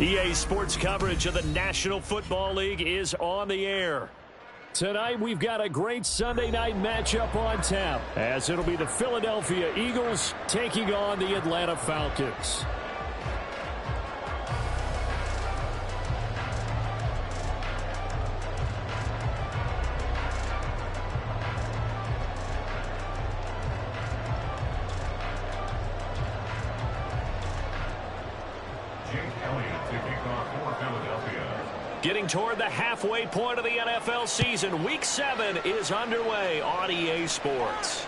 EA Sports coverage of the National Football League is on the air. Tonight, we've got a great Sunday night matchup on tap, as it'll be the Philadelphia Eagles taking on the Atlanta Falcons. Getting toward the halfway point of the NFL season, Week 7 is underway on EA Sports.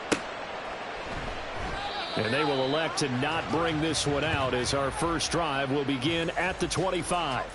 And they will elect to not bring this one out, as our first drive will begin at the 25.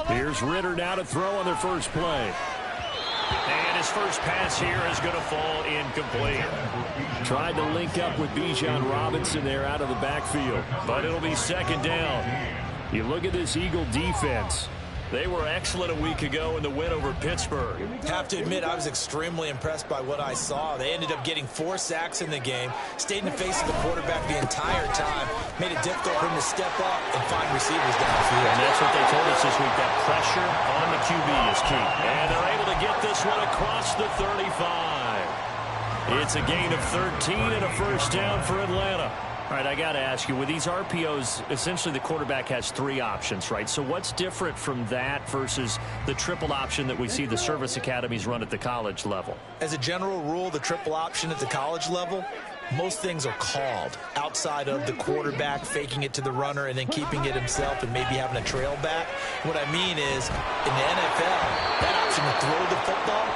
Here's Ritter now to throw on their first play. And his first pass here is going to fall incomplete. Tried to link up with Bijan Robinson there out of the backfield, but it'll be second down. You look at this Eagle defense. They were excellent a week ago in the win over Pittsburgh. Have to admit, I was extremely impressed by what I saw. They ended up getting 4 sacks in the game, stayed in the face of the quarterback the entire time, made it difficult for him to step up and find receivers downfield. And that's what they told us this week, that pressure on the QB is key. And they're able to get this one across the 35. It's a gain of 13 and a first down for Atlanta. All right, I got to ask you, with these RPOs, essentially the quarterback has 3 options, right? So what's different from that versus the triple option that we see the service academies run at the college level? As a general rule, the triple option at the college level, most things are called outside of the quarterback faking it to the runner and then keeping it himself and maybe having a trail back. What I mean is, in the NFL, that option to throw the football,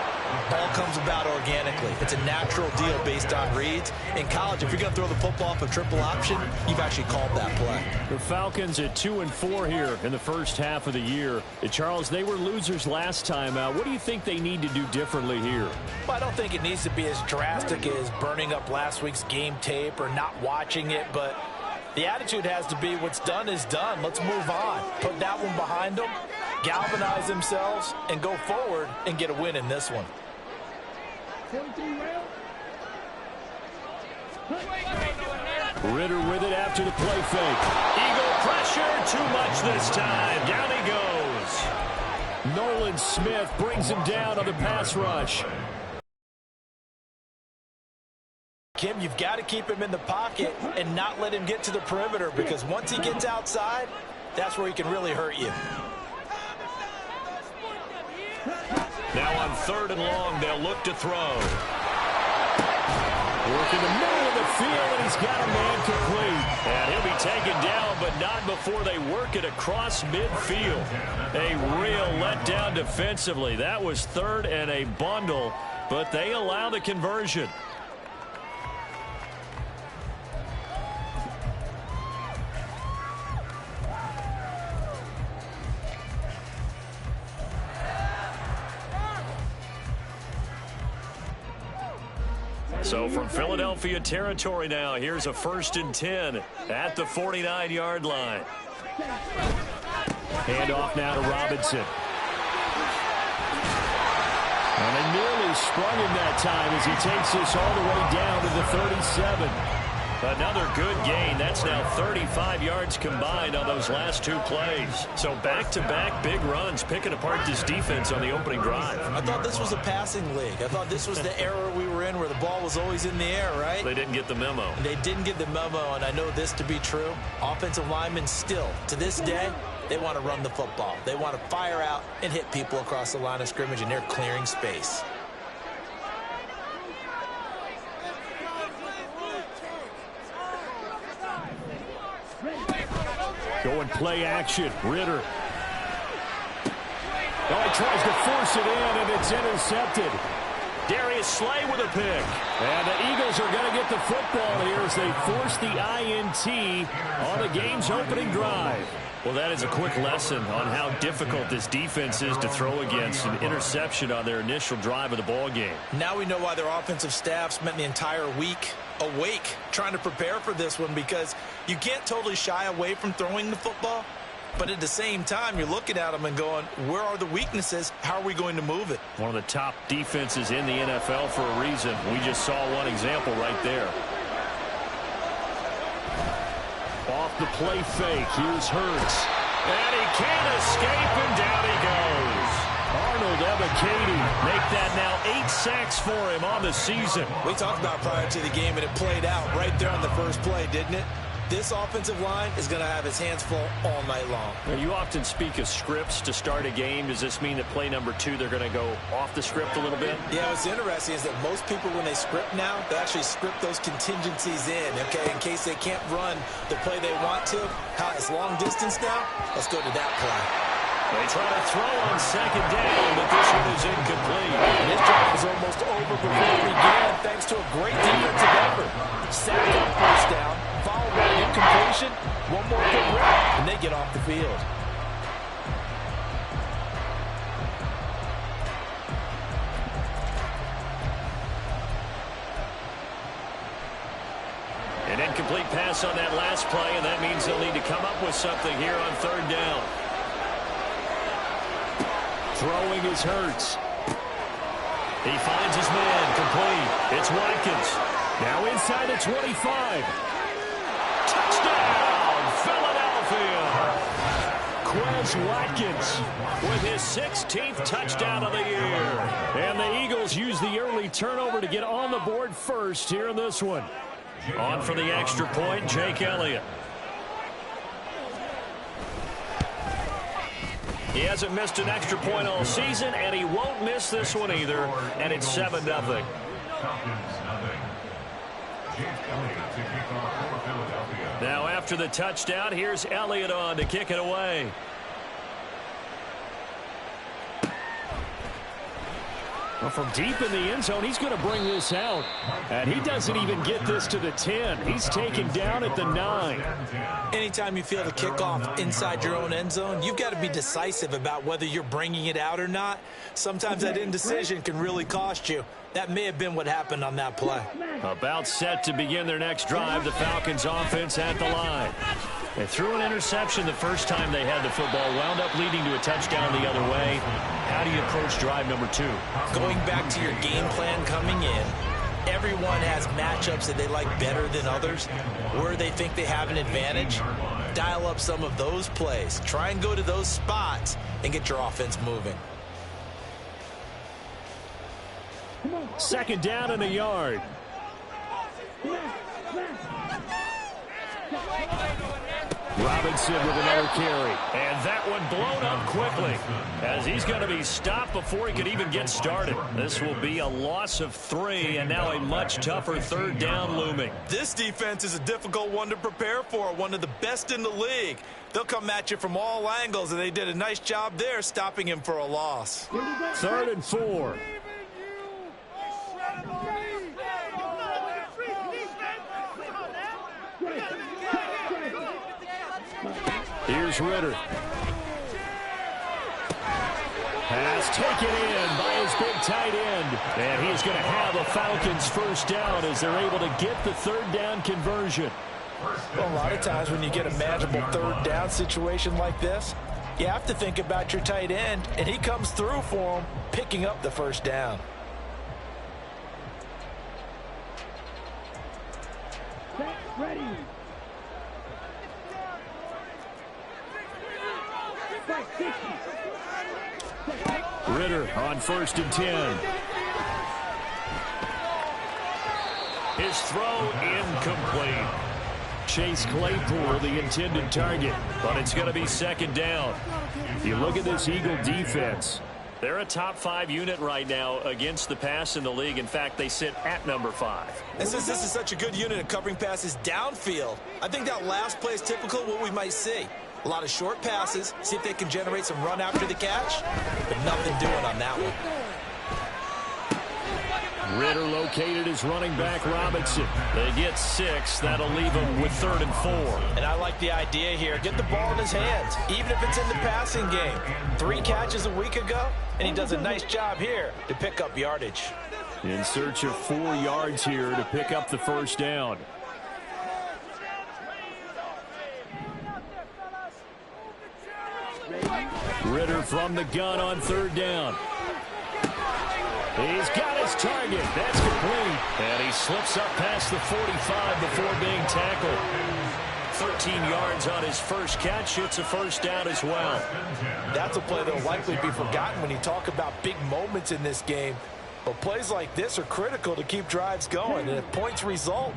all comes about organically. It's a natural deal based on reads. In college, if you're going to throw the football off a triple option, you've actually called that play. The Falcons at 2-4 here in the first half of the year. Charles, they were losers last time out. What do you think they need to do differently here? Well, I don't think it needs to be as drastic as burning up last week's game tape or not watching it, but the attitude has to be what's done is done. Let's move on. Put that one behind them, galvanize themselves, and go forward and get a win in this one. Ritter with it after the play fake. Eagle pressure, too much this time. Down he goes. Nolan Smith brings him down on the pass rush. Kim, you've got to keep him in the pocket and not let him get to the perimeter, because once he gets outside, that's where he can really hurt you. Now on 3rd and long, they'll look to throw. Working the middle of the field, and he's got a man complete. And he'll be taken down, but not before they work it across midfield. A real letdown defensively. That was 3rd and a bundle, but they allow the conversion. So from Philadelphia territory now, here's a 1st and 10 at the 49-yard line. Handoff now to Robinson. And they nearly sprung him that time as he takes this all the way down to the 37. Another good gain. That's now 35 yards combined on those last 2 plays. So back-to-back big runs, picking apart this defense on the opening drive. I thought this was a passing league. I thought this was the era we were in where the ball was always in the air, right? They didn't get the memo. They didn't get the memo, and I know this to be true. Offensive linemen still, to this day, they want to run the football. They want to fire out and hit people across the line of scrimmage, and they're clearing space. Going play action. Ritter. Oh, he tries to force it in, and it's intercepted. Darius Slay with a pick. And the Eagles are going to get the football here as they force the INT on the game's opening drive. Well, that is a quick lesson on how difficult this defense is to throw against. An interception on their initial drive of the ball game. Now we know why their offensive staff spent the entire week awake trying to prepare for this one, because you can't totally shy away from throwing the football. But at the same time, you're looking at them and going, where are the weaknesses? How are we going to move it? One of the top defenses in the NFL for a reason. We just saw one example right there. Off the play fake. Here's Hurts. And he can't escape, and down he goes. Arnold Ebiketie make that now 8 sacks for him on the season. We talked about prior to the game, and it played out right there on the first play, didn't it? This offensive line is going to have its hands full all night long. Now, you often speak of scripts to start a game. Does this mean that play number 2, they're going to go off the script a little bit? Yeah, what's interesting is that most people, when they script now, they actually script those contingencies in, okay, in case they can't run the play they want to. How it's long distance now? Let's go to that play. They try to throw on second down, but this one is incomplete. And this drive is almost over before it began, thanks to a great defensive effort. Sacked on first down, followed by an incompletion, one more good rep, and they get off the field. An incomplete pass on that last play, and that means they'll need to come up with something here on third down. Throwing is Hurts. He finds his man, complete. It's Watkins. Now inside the 25. Touchdown, Philadelphia. Quez Watkins with his 16th touchdown of the year. And the Eagles use the early turnover to get on the board first here in this one. On for the extra point, Jake Elliott. He hasn't missed an extra point all season, and he won't miss this one either, and it's 7-0. Now after the touchdown, here's Elliott on to kick it away. Well, from deep in the end zone, he's going to bring this out. And he doesn't even get this to the 10. He's taken down at the 9. Anytime you feel the kickoff inside your own end zone, you've got to be decisive about whether you're bringing it out or not. Sometimes that indecision can really cost you. That may have been what happened on that play. About set to begin their next drive, the Falcons offense at the line. They threw an interception the first time they had the football, wound up leading to a touchdown the other way. How do you approach drive number 2? Going back to your game plan coming in, everyone has matchups that they like better than others, where they think they have an advantage. Dial up some of those plays. Try and go to those spots and get your offense moving. Second down and a yard. Robinson with another carry. And that one blown up quickly as he's going to be stopped before he could even get started. This will be a loss of 3 and now a much tougher third down looming. This defense is a difficult one to prepare for, one of the best in the league. They'll come at you from all angles, and they did a nice job there stopping him for a loss. 3rd and 4. Here's Ritter. Pass taken in by his big tight end. And he's going to have a Falcons first down as they're able to get the third down conversion. Well, a lot of times when you get a manageable third down situation like this, you have to think about your tight end, and he comes through for him, picking up the first down. Ready. Ritter on 1st and 10. His throw incomplete. Chase Claypool, the intended target, but it's going to be 2nd down. You look at this Eagle defense. They're a top 5 unit right now against the pass in the league. In fact, they sit at number 5. And since this is such a good unit of covering passes downfield, I think that last play is typical of what we might see. A lot of short passes. See if they can generate some run after the catch. But nothing doing on that one. Ritter located as running back Robinson. They get 6. That'll leave them with 3rd and 4. And I like the idea here. Get the ball in his hands, even if it's in the passing game. 3 catches a week ago, and he does a nice job here to pick up yardage. In search of 4 yards here to pick up the first down. Ritter from the gun on 3rd down. He's got his target. That's complete. And he slips up past the 45 before being tackled. 13 yards on his first catch. It's a first down as well. That's a play that will likely be forgotten when you talk about big moments in this game. But plays like this are critical to keep drives going. And if points result,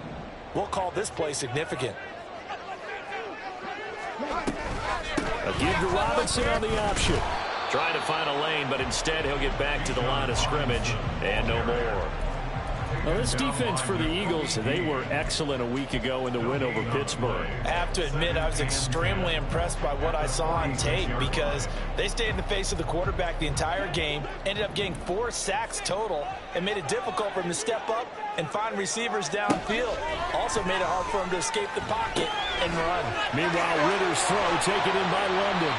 we'll call this play significant. A give to Robinson on the option. Trying to find a lane, but instead he'll get back to the line of scrimmage and no more. Well, this defense for the Eagles, they were excellent a week ago in the win over Pittsburgh. I have to admit, I was extremely impressed by what I saw on tape because they stayed in the face of the quarterback the entire game, ended up getting 4 sacks total, and made it difficult for him to step up and find receivers downfield. Also made it hard for him to escape the pocket and run. Meanwhile, Ritter's throw taken in by London.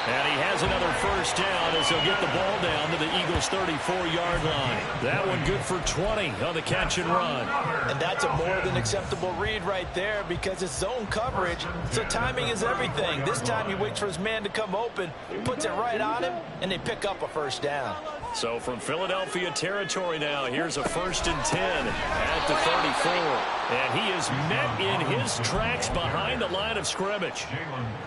And he has another first down as he'll get the ball down to the Eagles' 34-yard line. That one good for 20 on the catch and run. And that's a more than acceptable read right there because it's zone coverage, so timing is everything. This time he waits for his man to come open, puts it right on him, and they pick up a first down. So from Philadelphia territory now, here's a 1st and 10 at the 34. And he is met in his tracks behind the line of scrimmage.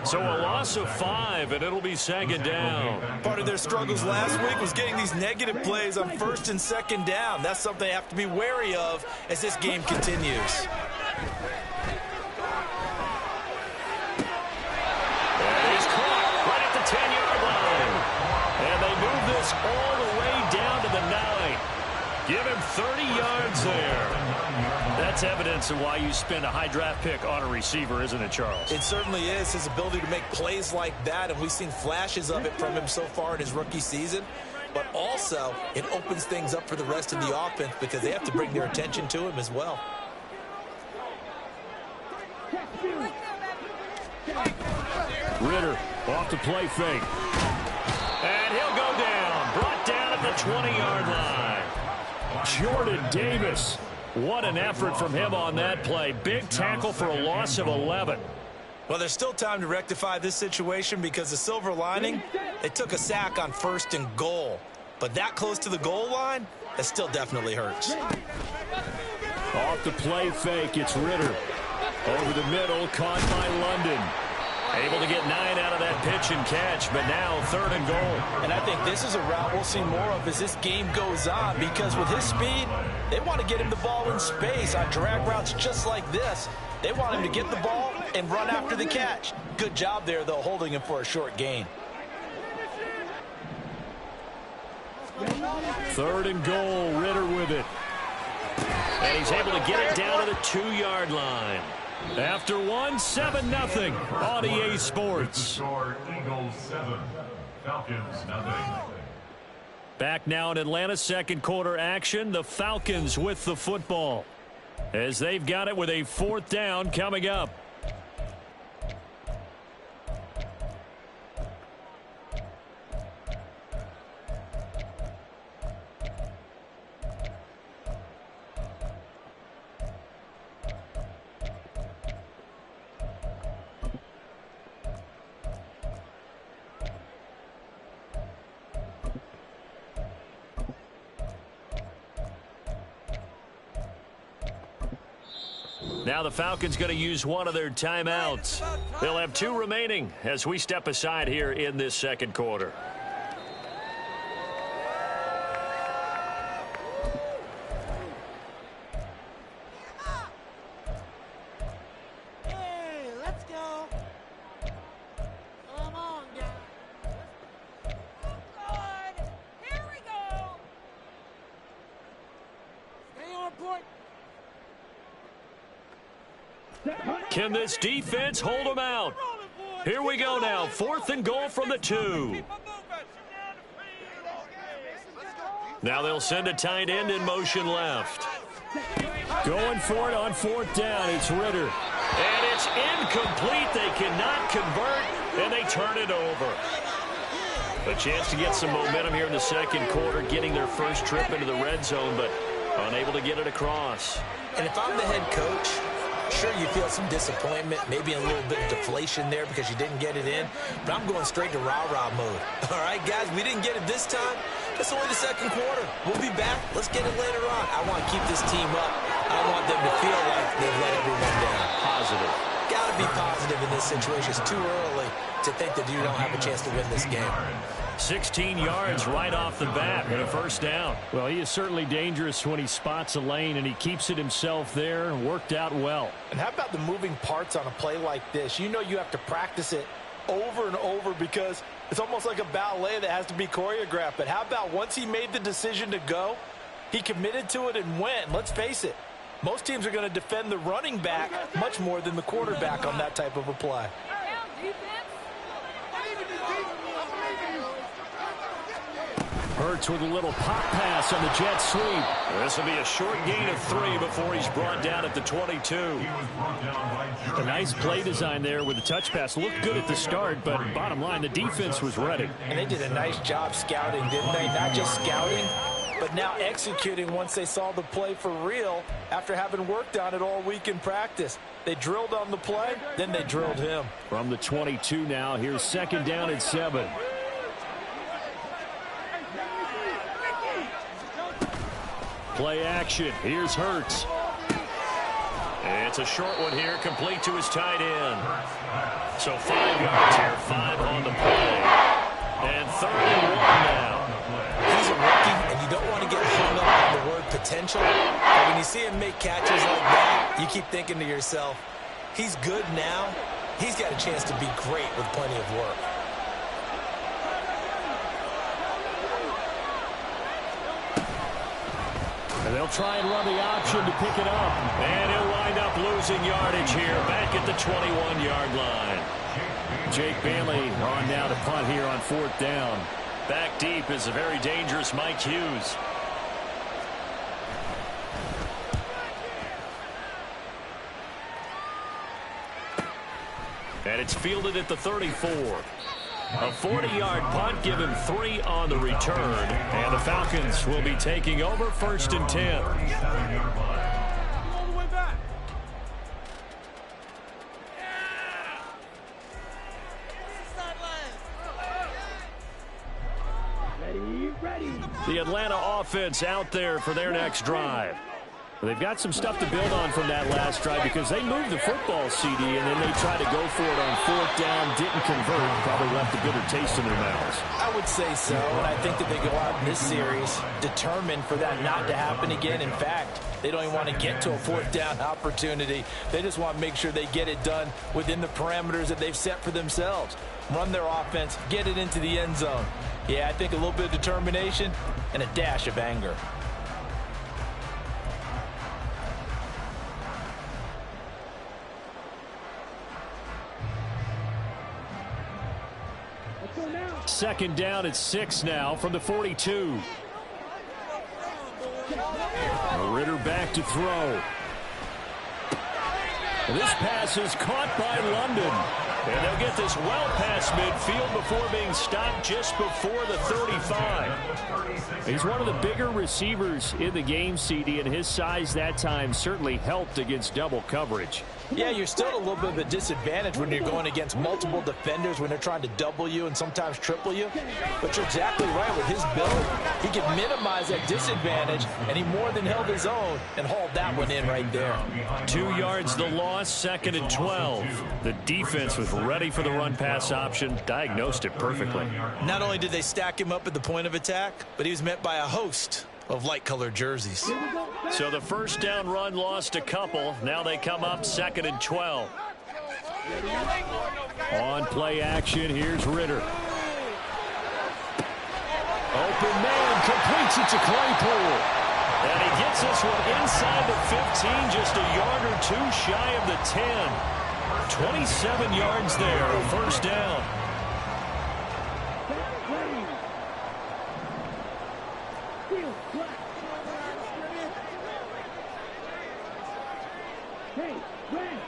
So a loss of 5, and it'll be 2nd down. Part of their struggles last week was getting these negative plays on 1st and 2nd down. That's something they have to be wary of as this game continues. And he's caught right at the 10-yard line. And they move this all the way down to the 9. Give him 30 yards there. That's evidence of why you spend a high draft pick on a receiver, isn't it, Charles? It certainly is. His ability to make plays like that, and we've seen flashes of it from him so far in his rookie season. But also, it opens things up for the rest of the offense because they have to bring their attention to him as well. Ritter off the play fake. And he'll go down. Brought down at the 20-yard line. Jordan Davis. What an effort from him on that play. Big tackle for a loss of 11. Well, there's still time to rectify this situation because the silver lining, they took a sack on 1st and goal. But that close to the goal line, that still definitely hurts. Off the play fake, it's Ritter. Over the middle, caught by London. Able to get 9 out of that pitch and catch, but now 3rd and goal. And I think this is a route we'll see more of as this game goes on because with his speed, they want to get him the ball in space on drag routes just like this. They want him to get the ball and run after the catch. Good job there, though, holding him for a short gain. 3rd and goal, Ritter with it. And he's able to get it down to the 2-yard line. After 7-0 on EA Sports. Eagles 7, Falcons 0. Back now in Atlanta, 2nd quarter action. The Falcons with the football as they've got it with a 4th down coming up. Now the Falcons going to use one of their timeouts. They'll have 2 remaining as we step aside here in this 2nd quarter. Hey, let's go. Come on, guys. Good. Here we go. Stay on point. Can this defense hold them out? Roll it, boys. Here we go now. 4th and goal from the 2. Now they'll send a tight end in motion left. Going for it on 4th down. It's Ritter. And it's incomplete. They cannot convert, and they turn it over. A chance to get some momentum here in the second quarter, getting their first trip into the red zone, but unable to get it across. And if I'm the head coach, sure, you feel some disappointment, maybe a little bit of deflation there because you didn't get it in, but I'm going straight to rah-rah mode. All right, guys, we didn't get it this time. That's only the second quarter. We'll be back. Let's get it later on. I want to keep this team up. I want them to feel like they've let everyone down. Positive. Got to be positive in this situation. It's too early to think that you don't have a chance to win this game. 16 yards right off the bat and a first down. Well, he is certainly dangerous when he spots a lane, and he keeps it himself there. Worked out well. And how about the moving parts on a play like this? You know you have to practice it over and over because it's almost like a ballet that has to be choreographed. But how about once he made the decision to go, he committed to it and went. Let's face it, most teams are going to defend the running back much more than the quarterback on that type of a play. Hurts with a little pop pass on the jet sweep. This will be a short gain of 3 before he's brought down at the 22. A nice play design there with the touch pass. Looked good at the start, but bottom line, the defense was ready. And they did a nice job scouting, didn't they? Not just scouting, but now executing once they saw the play for real after having worked on it all week in practice. They drilled on the play, then they drilled him. From the 22 now, here's 2nd down and 7. Play action. Here's Hurts. It's a short one here, complete to his tight end. So 5 yards here, 5 on the play. And 3rd and 1 now. He's a rookie, and you don't want to get hung up on the word potential. But when you see him make catches like that, you keep thinking to yourself, he's good now. He's got a chance to be great with plenty of work. And they'll try and run the option to pick it up. And he'll wind up losing yardage here, back at the 21-yard line. Jake Bailey on now to punt here on 4th down. Back deep is a very dangerous Mike Hughes. And it's fielded at the 34. A 40-yard punt, give him 3 on the return. And the Falcons will be taking over 1st and 10. The Atlanta offense out there for their next drive. They've got some stuff to build on from that last drive because they moved the football, CD, and then they tried to go for it on 4th down, didn't convert, probably left a bitter taste in their mouths. I would say so, and I think that they go out in this series determined for that not to happen again. In fact, they don't even want to get to a 4th down opportunity. They just want to make sure they get it done within the parameters that they've set for themselves. Run their offense, get it into the end zone. Yeah, I think a little bit of determination and a dash of anger. Second down at 6 now from the 42. Ritter back to throw. This pass is caught by London. And they'll get this well past midfield before being stopped just before the 35. He's one of the bigger receivers in the game, CD, and his size that time certainly helped against double coverage. Yeah, you're still at a little bit of a disadvantage when you're going against multiple defenders when they're trying to double you and sometimes triple you. But you're exactly right. With his build, he can minimize that disadvantage, and he more than held his own and hauled that one in right there. 2 yards the loss, 2nd and 12. The defense was ready for the run-pass option, diagnosed it perfectly. Not only did they stack him up at the point of attack, but he was met by a host of light-colored jerseys. So the first down run lost a couple. Now they come up 2nd and 12. On play action, here's Ritter. Open man, completes it to Claypool. And he gets this one inside the 15, just a yard or two shy of the 10. 27 yards there, a first down. Ready. Field, black. Hey, red.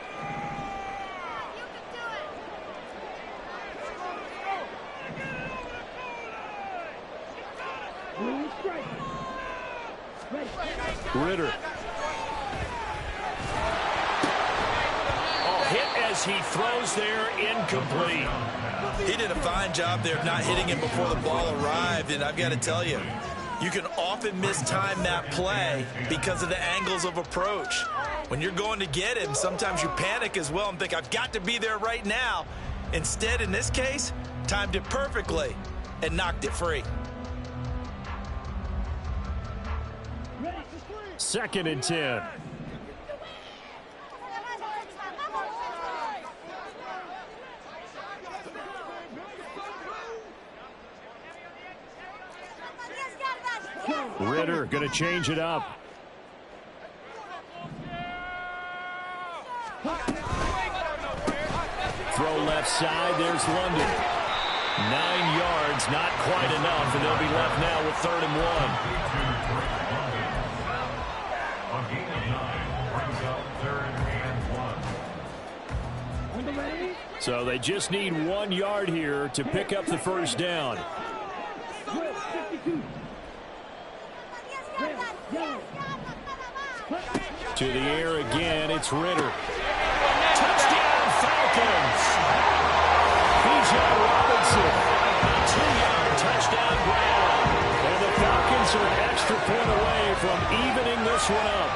Blue strike. Ready. Ritter. Hit as he throws there, incomplete. He did a fine job there of not hitting him before the ball arrived, and I've got to tell you, you can often mistime that play because of the angles of approach. When you're going to get him, sometimes you panic as well and think, I've got to be there right now. Instead, in this case, timed it perfectly and knocked it free. 2nd and 10. Ritter going to change it up. Throw left side. There's London. 9 yards, not quite enough, and they'll be left now with 3rd and 1. On gain of 9, brings up 3rd and 1. So they just need 1 yard here to pick up the first down. To the air again, it's Ritter. Touchdown, Falcons! Bijan Robinson, a 2-yard touchdown grab. And the Falcons are an extra point away from evening this one up.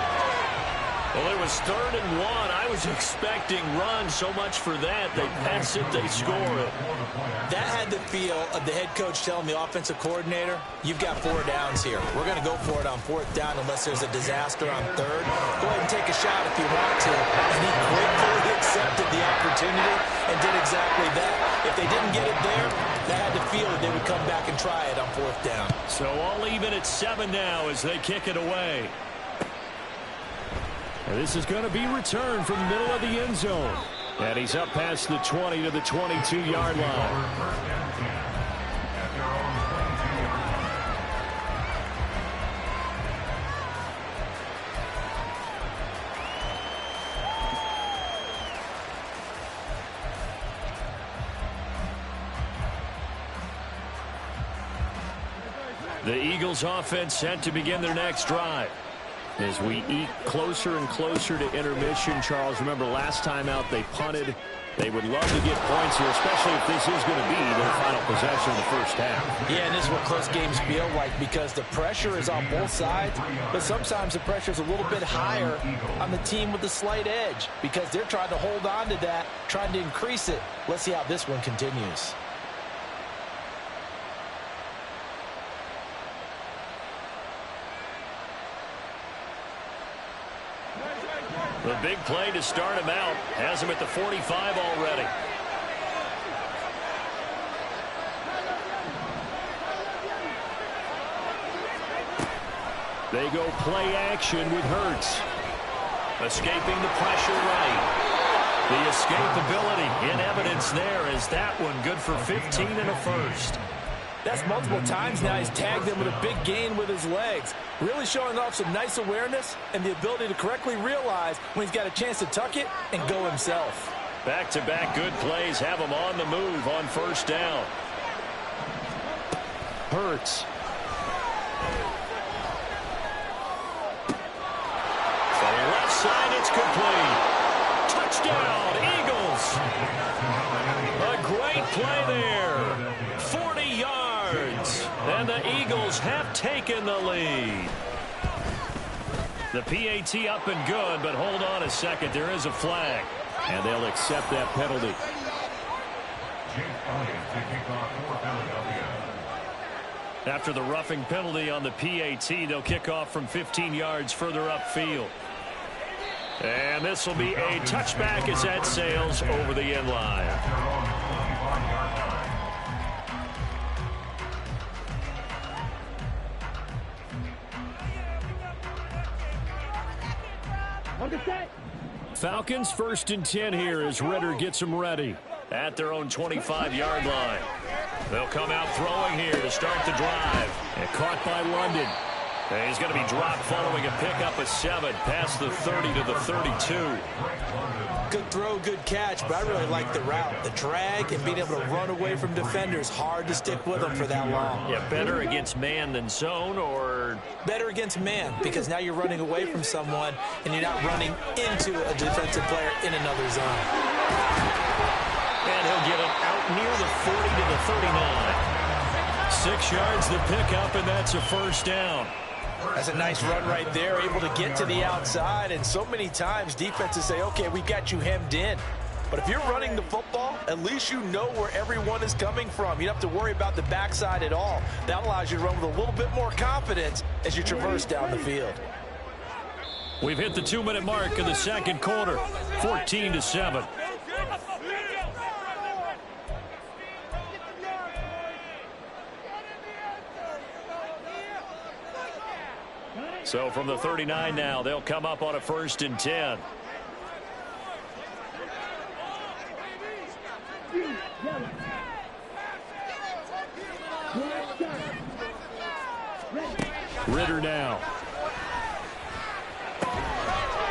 Well, it was 3rd and 1. I was expecting run, so much for that. They pass it, they score it. That had the feel of the head coach telling the offensive coordinator, you've got 4 downs here. We're going to go for it on 4th down unless there's a disaster on 3rd. Go ahead and take a shot if you want to. And he gratefully accepted the opportunity and did exactly that. If they didn't get it there, they had the feel that they would come back and try it on 4th down. So all even at 7 now as they kick it away. And this is going to be returned from the middle of the end zone. And he's up past the 20 to the 22-yard line. The Eagles offense set to begin their next drive. As we eat closer and closer to intermission, Charles, remember last time out they punted. They would love to get points here, especially if this is going to be their final possession of the first half. Yeah, and this is what close games feel like because the pressure is on both sides, but sometimes the pressure is a little bit higher on the team with the slight edge because they're trying to hold on to that, trying to increase it. Let's see how this one continues. The big play to start him out has him at the 45 already. They go play action with Hurts. Escaping the pressure right. The escapability in evidence there as that one good for 15 and a first. That's multiple times now he's tagged him with a big gain with his legs. Really showing off some nice awareness and the ability to correctly realize when he's got a chance to tuck it and go himself. Back-to-back good plays have him on the move on first down. Hurts. From the left side, it's complete. Touchdown, Eagles. A great play there. 40 yards. And the Eagles have taken the lead. The PAT up and good, but hold on a second. There is a flag. And they'll accept that penalty. After the roughing penalty on the PAT, they'll kick off from 15 yards further upfield. And this will be a touchback as that sails over the end line. On the set. Falcons 1st and 10 here as Ritter gets them ready. At their own 25-yard line. They'll come out throwing here to start the drive. And caught by London. And he's going to be dropped following a pickup of 7 past the 30 to the 32. Good throw, good catch, but I really like the route. The drag and being able to run away from defenders. Hard to stick with them for that long. Yeah, better against man than zone, or? Better against man, because now you're running away from someone and you're not running into a defensive player in another zone. And he'll get him out near the 40 to the 39. 6 yards the pickup, and that's a first down. That's a nice run right there, able to get to the outside. And so many times defenses say, okay, we got you hemmed in. But if you're running the football, at least you know where everyone is coming from. You don't have to worry about the backside at all. That allows you to run with a little bit more confidence as you traverse down the field. We've hit the 2-minute mark in the second quarter, 14-7. So from the 39 now, they'll come up on a 1st and 10. Ritter now.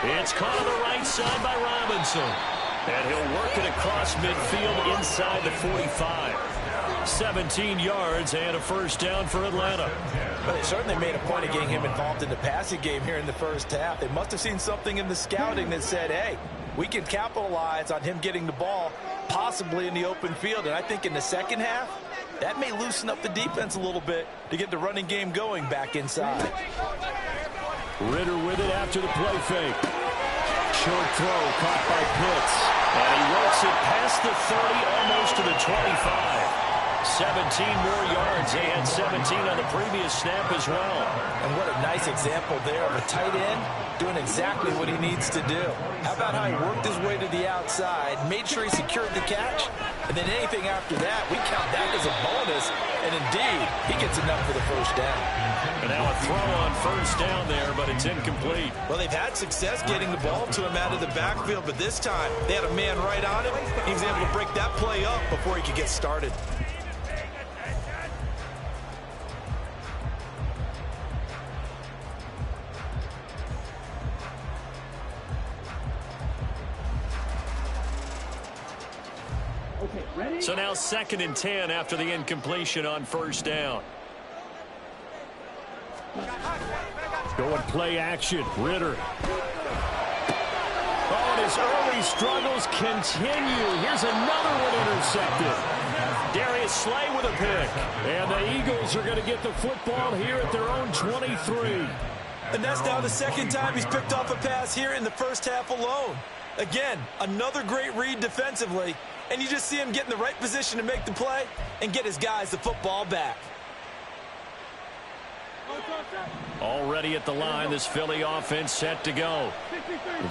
It's caught on the right side by Robinson. And he'll work it across midfield inside the 45. 17 yards and a first down for Atlanta. But they certainly made a point of getting him involved in the passing game here in the first half. They must have seen something in the scouting that said, hey, we can capitalize on him getting the ball possibly in the open field. And I think in the second half, that may loosen up the defense a little bit to get the running game going back inside. Ritter with it after the play fake. Short throw caught by Pitts. And he works it past the 30, almost to the 25. 17 more yards. They had 17 on the previous snap as well. And what a nice example there of a tight end doing exactly what he needs to do. How about how he worked his way to the outside, made sure he secured the catch, and then anything after that, we count that as a bonus. And indeed, he gets enough for the first down. And now a throw on first down there, but it's incomplete. Well, they've had success getting the ball to him out of the backfield, but this time they had a man right on him. He was able to break that play up before he could get started. So now 2nd and 10 after the incompletion on first down. Going play action. Ritter. Oh, and his early struggles continue. Here's another one intercepted. Darius Slay with a pick. And the Eagles are going to get the football here at their own 23. And that's now the second time he's picked off a pass here in the first half alone. Again, another great read defensively. And you just see him get in the right position to make the play and get his guys the football back. Already at the line, this Philly offense set to go.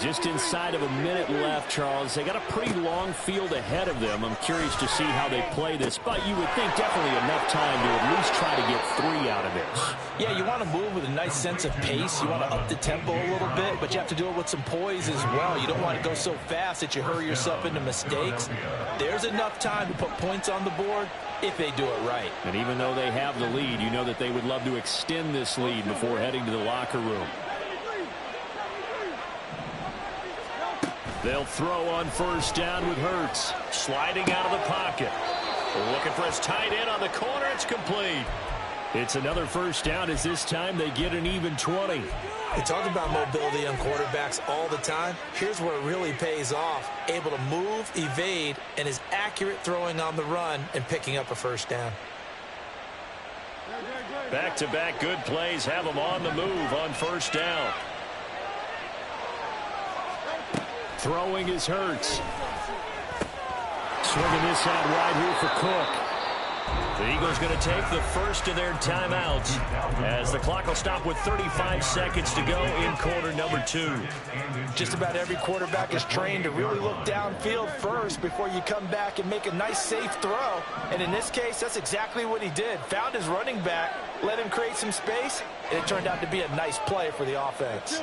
Just inside of a minute left, Charles. They got a pretty long field ahead of them. I'm curious to see how they play this, but you would think definitely enough time to at least try to get 3 out of this. Yeah, you want to move with a nice sense of pace. You want to up the tempo a little bit, but you have to do it with some poise as well. You don't want to go so fast that you hurry yourself into mistakes. There's enough time to put points on the board if they do it right. And even though they have the lead, you know that they would love to extend this lead before heading to the locker room. They'll throw on first down with Hurts. Sliding out of the pocket. Looking for his tight end on the corner. It's complete. It's another first down as this time they get an even 20. We talk about mobility on quarterbacks all the time. Here's where it really pays off. Able to move, evade, and is accurate throwing on the run and picking up a first down. Back-to-back good plays have them on the move on first down. Throwing is Hurts. Swinging this out wide here for Cook. The Eagles going to take the first of their timeouts as the clock will stop with 35 seconds to go in quarter number 2. Just about every quarterback is trained to really look downfield first before you come back and make a nice, safe throw. And in this case, that's exactly what he did. Found his running back, let him create some space, and it turned out to be a nice play for the offense.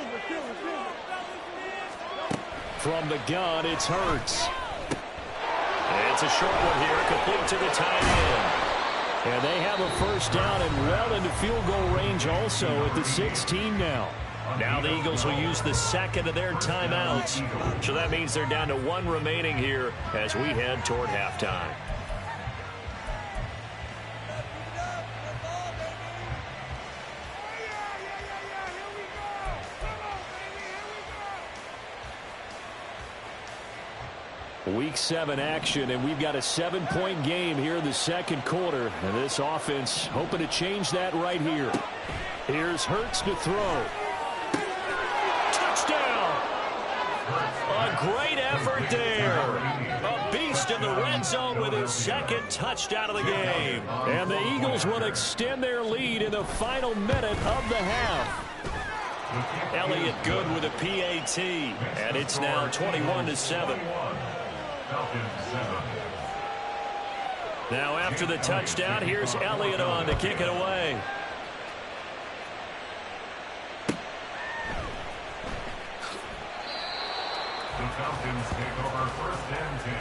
From the gun, it's Hurts. It's a short one here, complete to the tight end. And they have a first down and well into field goal range also at the 16 now. Now the Eagles will use the second of their timeouts. So that means they're down to one remaining here as we head toward halftime. Week 7 action, and we've got a 7-point game here in the second quarter. And this offense hoping to change that right here. Here's Hurts to throw. Touchdown! A great effort there. A beast in the red zone with his second touchdown of the game. And the Eagles will extend their lead in the final minute of the half. Elliott good with a PAT, and it's now 21-7. Now after the touchdown, here's Elliott on to kick it away. The Falcons take over first and 10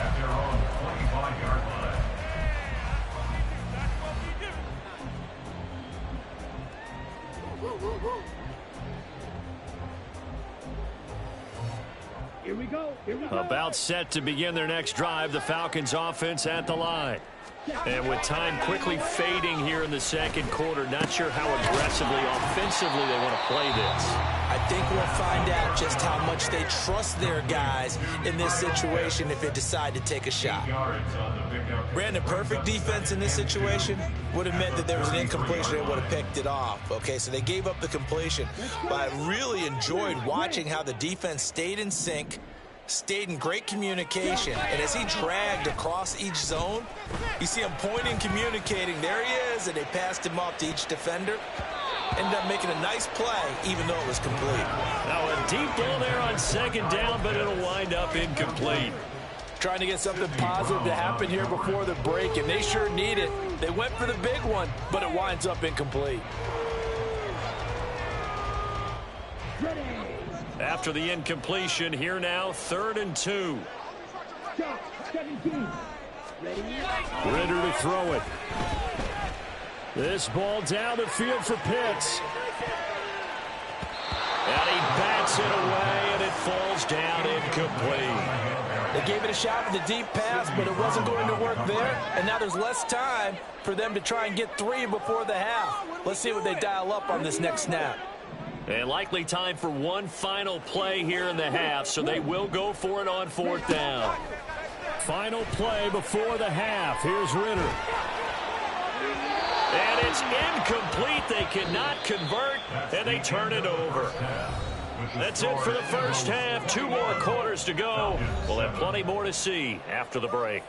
at their own 25-yard line. Here we go. Here we go. About set to begin their next drive, the Falcons offense at the line. And with time quickly fading here in the second quarter, not sure how aggressively, offensively they want to play this. I think we'll find out just how much they trust their guys in this situation if they decide to take a shot. Brandon, perfect defense in this situation would have meant that there was an incompletion. They would have picked it off. Okay, so they gave up the completion. But I really enjoyed watching how the defense stayed in sync, stayed in great communication, and as he dragged across each zone, you see him pointing, communicating. There he is, and they passed him off to each defender. Ended up making a nice play, even though it was complete. Now a deep ball there on second down, but it'll wind up incomplete. Trying to get something positive to happen here before the break, and they sure need it. They went for the big one, but it winds up incomplete. After the incompletion, here now, 3rd and 2. Stop. 17. Ready? Ritter to throw it. This ball down the field for Pitts. And he bats it away, and it falls down incomplete. They gave it a shot with the deep pass, but it wasn't going to work there. And now there's less time for them to try and get 3 before the half. Let's see what they dial up on this next snap. And likely time for one final play here in the half, so they will go for it on 4th down. Final play before the half. Here's Ritter. And it's incomplete. They cannot convert, and they turn it over. That's it for the first half. 2 more quarters to go. We'll have plenty more to see after the break.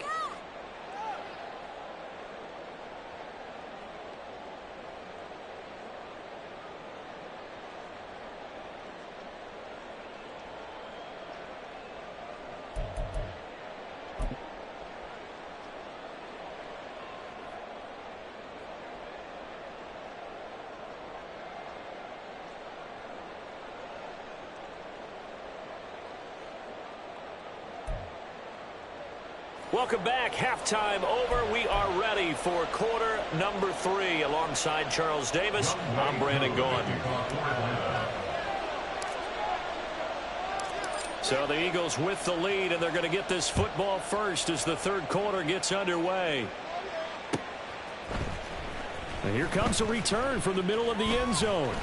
Welcome back. Halftime over. We are ready for quarter number 3. Alongside Charles Davis, I'm Brandon Gaughan. So the Eagles with the lead, and they're going to get this football first as the third quarter gets underway. And here comes a return from the middle of the end zone.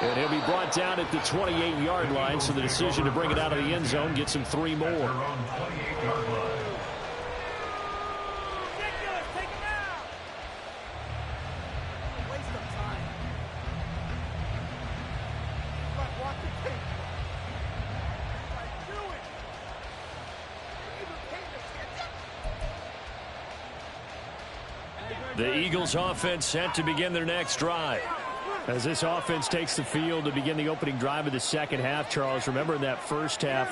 And he'll be brought down at the 28-yard line, so the decision to bring it out of the end zone gets him 3 more. The Eagles offense set to begin their next drive. As this offense takes the field to begin the opening drive of the second half, Charles, remember in that first half,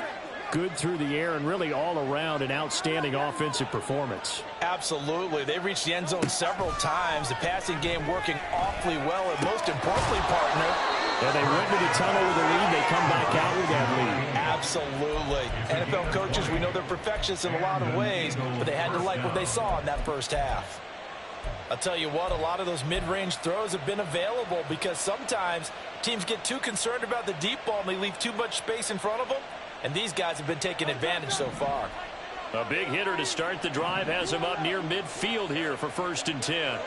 good through the air and really all around an outstanding offensive performance. Absolutely. They reached the end zone several times. The passing game working awfully well. And most importantly, partner, And they went to the tunnel with a lead. They come back out with that lead. Absolutely. NFL coaches, we know they're perfectionists in a lot of ways, but they had to like what they saw in that first half. I'll tell you what, a lot of those mid-range throws have been available because sometimes teams get too concerned about the deep ball and they leave too much space in front of them, and these guys have been taking advantage so far. A big hitter to start the drive has him up near midfield here for 1st and 10.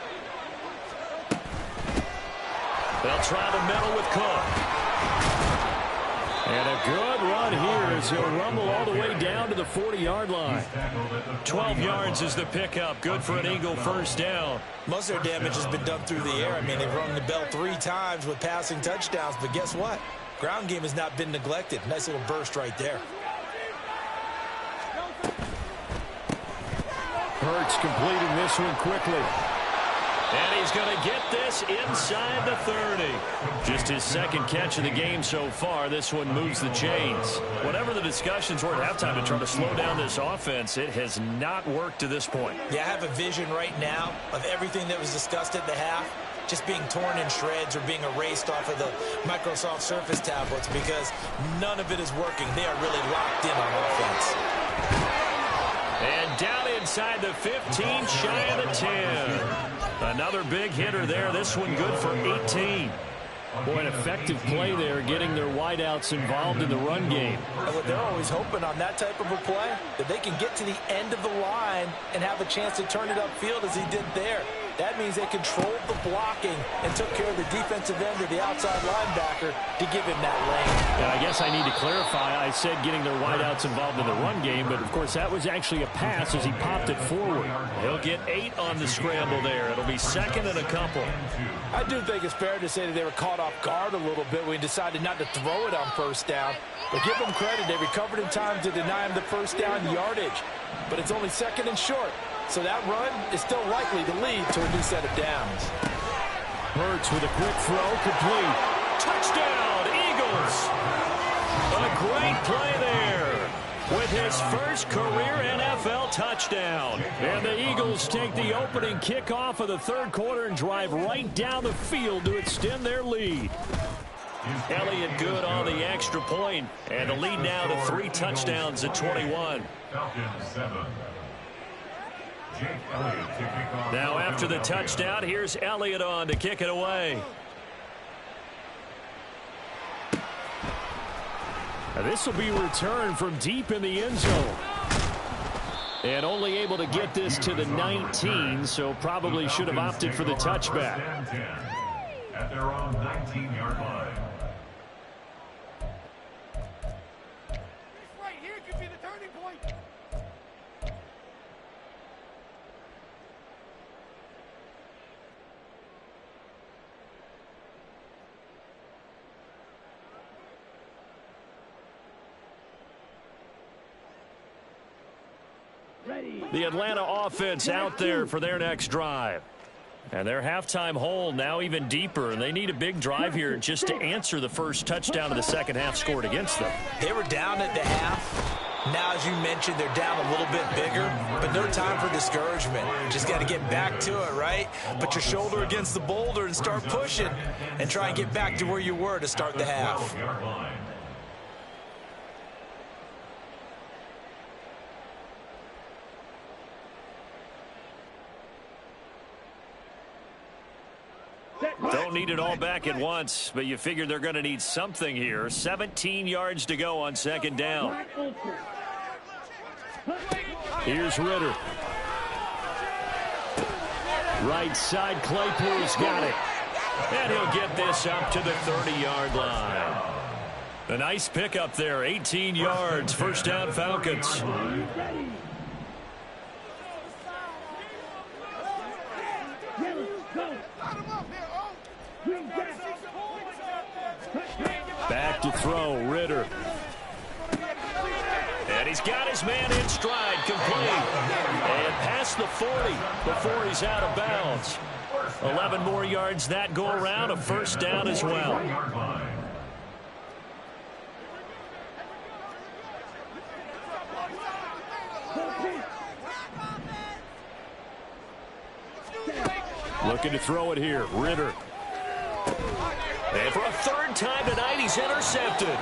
They'll try the middle with Cook. And a good run here as he'll rumble all the way down to the 40-yard line. 12 yards is the pickup. Good for an Eagle 1st down. Most of their damage has been done through the air. I mean, they've rung the bell 3 times with passing touchdowns, but guess what? Ground game has not been neglected. Nice little burst right there. Hurts completing this one quickly. And he's going to get this inside the 30. Just his 2nd catch of the game so far. This one moves the chains. Whatever the discussions were at halftime to try to slow down this offense, it has not worked to this point. Yeah, I have a vision right now of everything that was discussed at the half just being torn in shreds or being erased off of the Microsoft Surface tablets because none of it is working. They are really locked in on offense. And down inside the 15, shy of the 10. Another big hitter there. This one good for 18. Boy, an effective play there, getting their wideouts involved in the run game. And what they're always hoping on that type of a play, that they can get to the end of the line and have a chance to turn it upfield as he did there. That means they controlled the blocking and took care of the defensive end or the outside linebacker to give him that lane. And I guess I need to clarify. I said getting their wideouts involved in the run game, but of course that was actually a pass as he popped it forward. He'll get 8 on the scramble there. It'll be 2nd and a couple. I do think it's fair to say that they were caught off guard a little bit when he decided not to throw it on 1st down. But give them credit. They recovered in time to deny him the 1st down yardage. But it's only 2nd and short. So that run is still likely to lead to a new set of downs. Hurts with a quick throw, complete. Touchdown, Eagles! A great play there with his 1st career NFL touchdown. And the Eagles take the opening kickoff of the 3rd quarter and drive right down the field to extend their lead. Elliott good on the extra point, and the lead now to 3 touchdowns at 21. Falcons 7. Now after the touchdown, here's Elliott on to kick it away. This will be returned from deep in the end zone. And only able to get this to the 19, so probably should have opted for the touchback. At their own 19-yard line. Right here could be the turning point. The Atlanta offense out there for their next drive. And their halftime hole now even deeper, and they need a big drive here just to answer the first touchdown of the 2nd half scored against them. They were down at the half. Now, as you mentioned, they're down a little bit bigger, but no time for discouragement. Just got to get back to it, right? Put your shoulder against the boulder and start pushing and try and get back to where you were to start the half. Don't need it all back at once, but you figure they're going to need something here. 17 yards to go on 2nd down. Here's Ritter. Right side, Claypool's got it. And he'll get this up to the 30-yard line. A nice pickup there, 18 yards, 1st down Falcons. Back to throw, Ritter. And he's got his man in stride, complete. And past the 40 before he's out of bounds. 11 more yards that go around, a 1st down as well. Looking to throw it here, Ritter. And for a third time tonight, he's intercepted.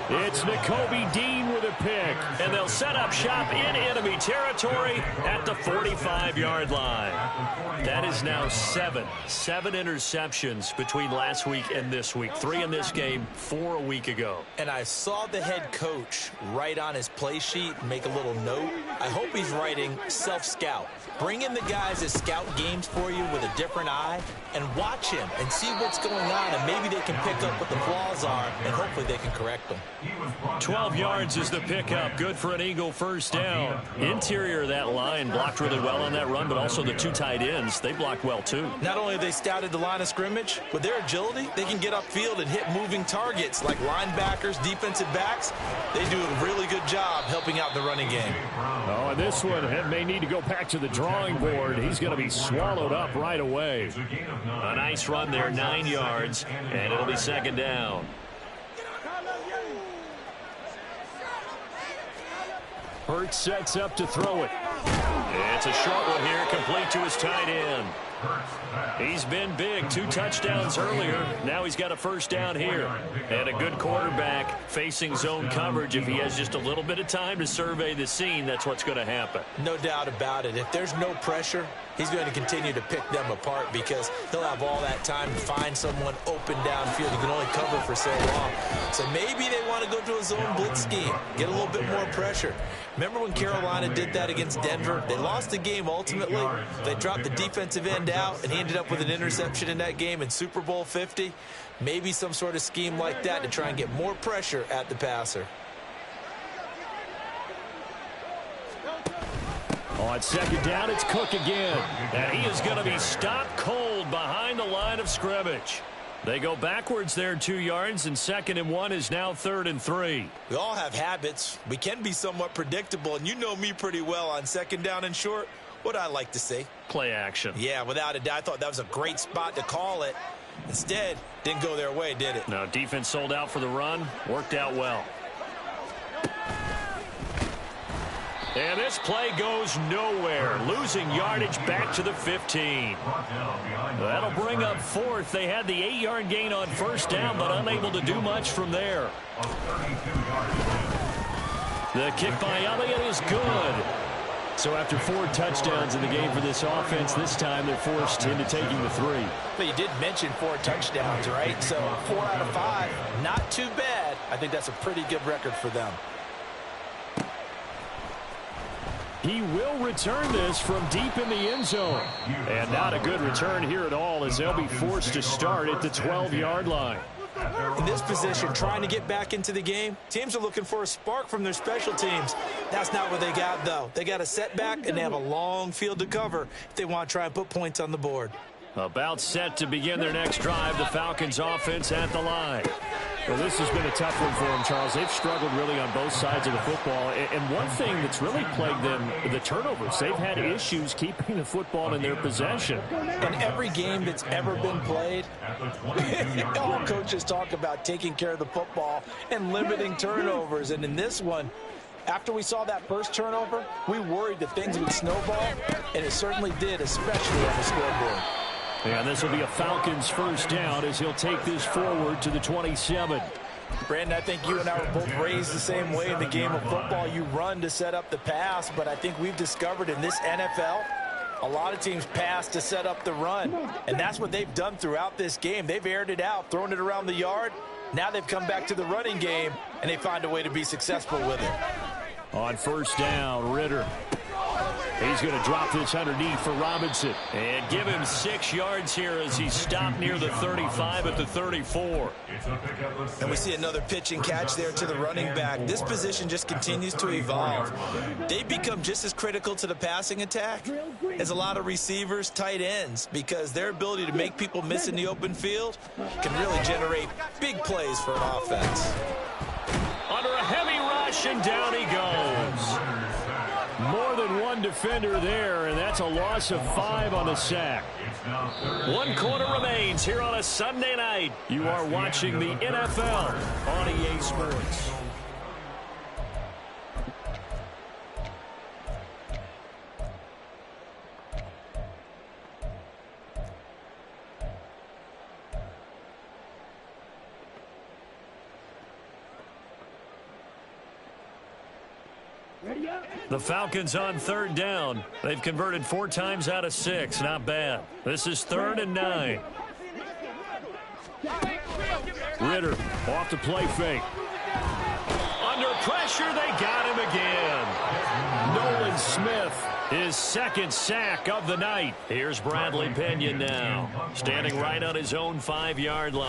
It's Nakobe Dean with a pick. And they'll set up shop in enemy territory at the 45-yard line. That is now seven interceptions between last week and this week. 3 in this game, 4 a week ago. And I saw the head coach write on his play sheet and make a little note. I hope he's writing self-scout. Bring in the guys that scout games for you with a different eye and watch him and see what's going on, and maybe they can pick up what the flaws are, and hopefully they can correct them. 12 yards is the pickup. Good for an Eagle first down. Interior of that line blocked really well on that run, but also the 2 tight ends, they blocked well too. Not only have they scouted the line of scrimmage, with their agility, they can get upfield and hit moving targets like linebackers, defensive backs. They do a really good job helping out the running game. Oh, and this one may need to go back to the drawing board. He's going to be swallowed up right away. A nice run there, 9 yards, and it'll be second down. Hurts sets up to throw it. It's a short one here, complete to his tight end. He's been big, 2 touchdowns earlier. Now he's got a first down here. And a good quarterback facing zone coverage. If he has just a little bit of time to survey the scene, that's what's going to happen. No doubt about it. If there's no pressure, he's going to continue to pick them apart because he'll have all that time to find someone open downfield. He can only cover for so long. So maybe they want to go to a zone blitz scheme, get a little bit more pressure. Remember when Carolina did that against Denver? They lost the game ultimately. They dropped the defensive end out, and he ended up with an interception in that game in Super Bowl 50. Maybe some sort of scheme like that to try and get more pressure at the passer. On second down, it's Cook again. And he is going to be stopped cold behind the line of scrimmage. They go backwards there 2 yards, and 2nd and 1 is now 3rd and 3. We all have habits. We can be somewhat predictable, and you know me pretty well on second down and short. What I like to see. Play action. Yeah, without a doubt. I thought that was a great spot to call it. Instead, didn't go their way, did it? No, defense sold out for the run. Worked out well. And this play goes nowhere. Losing yardage back to the 15. That'll bring up 4th. They had the 8-yard gain on first down, but unable to do much from there. The kick by Elliott is good. So after 4 touchdowns in the game for this offense, this time they're forced into taking the 3. But you did mention 4 touchdowns, right? So 4 out of 5, not too bad. I think that's a pretty good record for them. He will return this from deep in the end zone. And not a good return here at all as they'll be forced to start at the 12-yard line. In this position, trying to get back into the game, teams are looking for a spark from their special teams. That's not what they got, though. They got a setback, and they have a long field to cover if they want to try and put points on the board. About set to begin their next drive, the Falcons offense at the line. Well, this has been a tough one for them, Charles. They've struggled really on both sides of the football. And one thing that's really plagued them, the turnovers. They've had issues keeping the football in their possession. In every game that's ever been played, all coaches talk about taking care of the football and limiting turnovers. And in this one, after we saw that first turnover, we worried that things would snowball, and it certainly did, especially on the scoreboard. And this will be a Falcons first down as he'll take this forward to the 27. Brandon, I think you and I were both raised the same way in the game of football. You run to set up the pass, but I think we've discovered in this NFL, a lot of teams pass to set up the run. And that's what they've done throughout this game. They've aired it out, thrown it around the yard. Now they've come back to the running game, and they find a way to be successful with it. On first down, Ritter. He's going to drop this underneath for Robinson. And give him 6 yards here as he's stopped near the 35 at the 34. And we see another pitch and catch there to the running back. This position just continues to evolve. They become just as critical to the passing attack as a lot of receivers, tight ends, because their ability to make people miss in the open field can really generate big plays for an offense. Under a heavy rush, and down he goes. More than one defender there, and that's a loss of 5 on the sack. 1 quarter remains here on a Sunday night. You are watching the NFL on EA Sports. Ready up. The Falcons on third down. They've converted 4 times out of 6. Not bad. This is 3rd and 9. Ritter off the play fake. Under pressure, they got him again. Nolan Smith, his 2nd sack of the night. Here's Bradley Pinion now, standing right on his own 5-yard line.